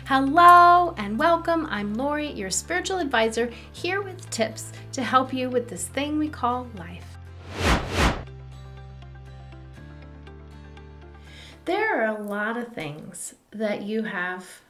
Hello and welcome. I'm Lori, your spiritual advisor, here with tips to help you with this thing we call life. There are a lot of things that you have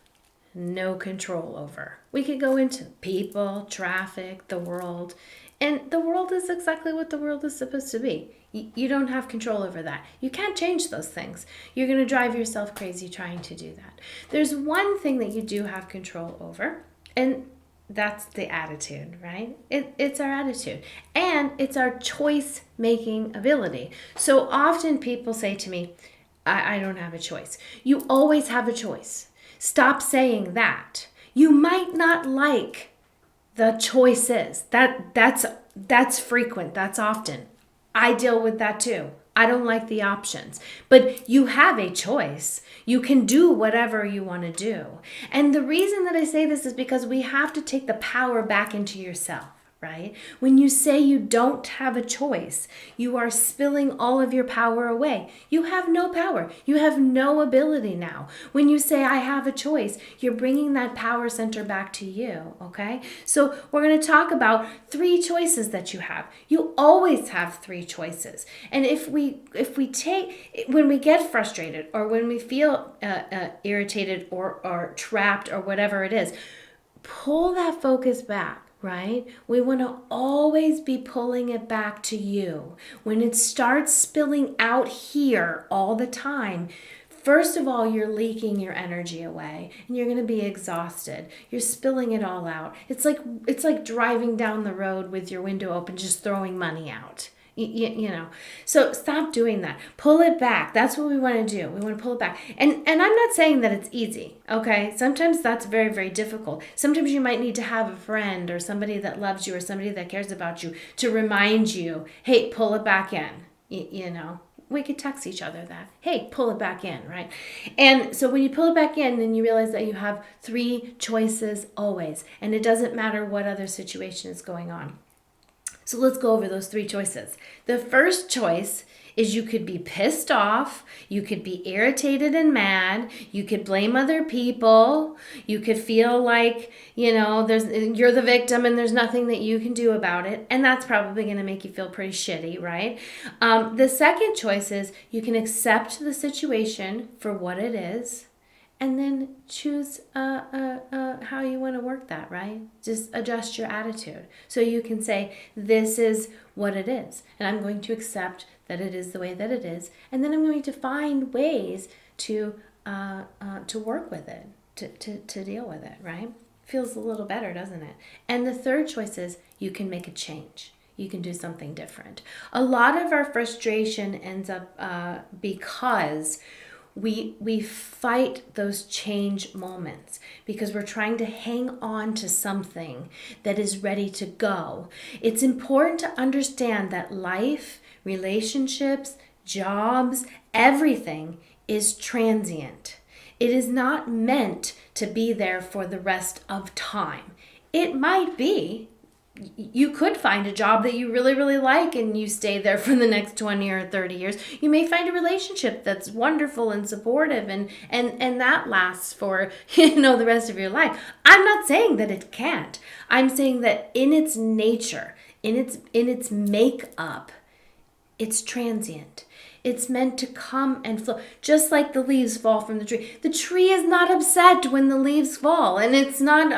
no control over. We could go into people, traffic, the world, and the world is exactly what the world is supposed to be. You don't have control over that. You can't change those things. You're going to drive yourself crazy trying to do that. There's one thing that you do have control over, and that's the attitude, right? It's our attitude. And it's our choice-making ability. So often people say to me, I don't have a choice. You always have a choice. Stop saying that. You might not like the choices. That's frequent. That's often. I deal with that too. I don't like the options. But you have a choice. You can do whatever you want to do. And the reason that I say this is because we have to take the power back into yourself. Right? When you say you don't have a choice, you are spilling all of your power away. You have no power. You have no ability now. When you say I have a choice, you're bringing that power center back to you, okay? So we're going to talk about 3 choices that you have. You always have 3 choices. And if we take, when we get frustrated or when we feel irritated or trapped or whatever it is, pull that focus back. Right? We want to always be pulling it back to you. When it starts spilling out here all the time, first of all, you're leaking your energy away and you're going to be exhausted. You're spilling it all out. It's like driving down the road with your window open, just throwing money out. You know, so stop doing that. Pull it back. That's what we want to do. We want to pull it back. And I'm not saying that it's easy, okay? Sometimes that's very, very difficult. Sometimes you might need to have a friend or somebody that loves you or somebody that cares about you to remind you, hey, pull it back in, you know. We could text each other that, hey, pull it back in, right? And so when you pull it back in, then you realize that you have 3 choices always. And it doesn't matter what other situation is going on. So let's go over those 3 choices. The first choice is you could be pissed off, you could be irritated and mad, you could blame other people, you could feel like, you know, you're the victim and there's nothing that you can do about it, and that's probably going to make you feel pretty shitty, right? The second choice is you can accept the situation for what it is, and then choose how you want to work that, right? Just adjust your attitude. So you can say, this is what it is. And I'm going to accept that it is the way that it is. And then I'm going to find ways to work with it, to deal with it, right? Feels a little better, doesn't it? And the third choice is you can make a change. You can do something different. A lot of our frustration ends up because we fight those change moments because we're trying to hang on to something that is ready to go. It's important to understand that life, relationships, jobs, everything is transient. It is not meant to be there for the rest of time. It might be. You could find a job that you really, really like and you stay there for the next 20 or 30 years. You may find a relationship that's wonderful and supportive and that lasts for, the rest of your life. I'm not saying that it can't. I'm saying that in its nature, in its makeup, it's transient. It's meant to come and flow, just like the leaves fall from the tree. The tree is not upset when the leaves fall, and it's not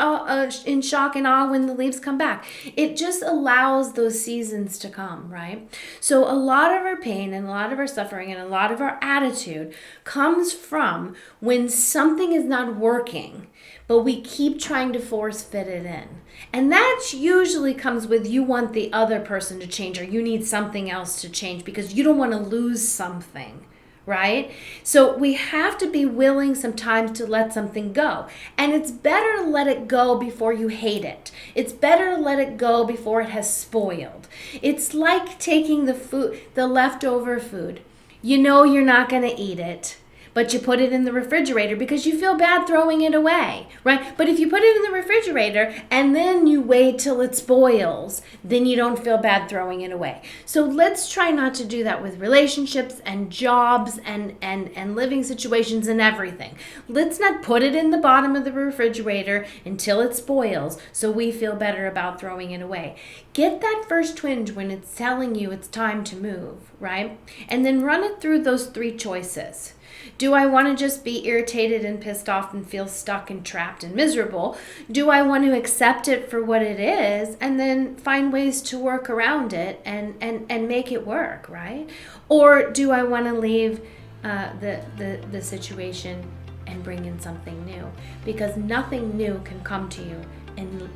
in shock and awe when the leaves come back. It just allows those seasons to come, right? So a lot of our pain and a lot of our suffering and a lot of our attitude comes from when something is not working, but we keep trying to force fit it in. And that usually comes with you want the other person to change or you need something else to change because you don't want to lose something, right? So we have to be willing sometimes to let something go. And it's better to let it go before you hate it. It's better to let it go before it has spoiled. It's like taking the leftover food. You know you're not going to eat it, but you put it in the refrigerator because you feel bad throwing it away, right? But if you put it in the refrigerator and then you wait till it spoils, then you don't feel bad throwing it away. So let's try not to do that with relationships and jobs and living situations and everything. Let's not put it in the bottom of the refrigerator until it spoils so we feel better about throwing it away. Get that first twinge when it's telling you it's time to move, right? And then run it through those three choices. Do I want to just be irritated and pissed off and feel stuck and trapped and miserable? Do I want to accept it for what it is and then find ways to work around it and make it work, right? Or do I want to leave the situation and bring in something new? Because nothing new can come to you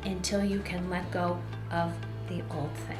until you can let go of the old thing.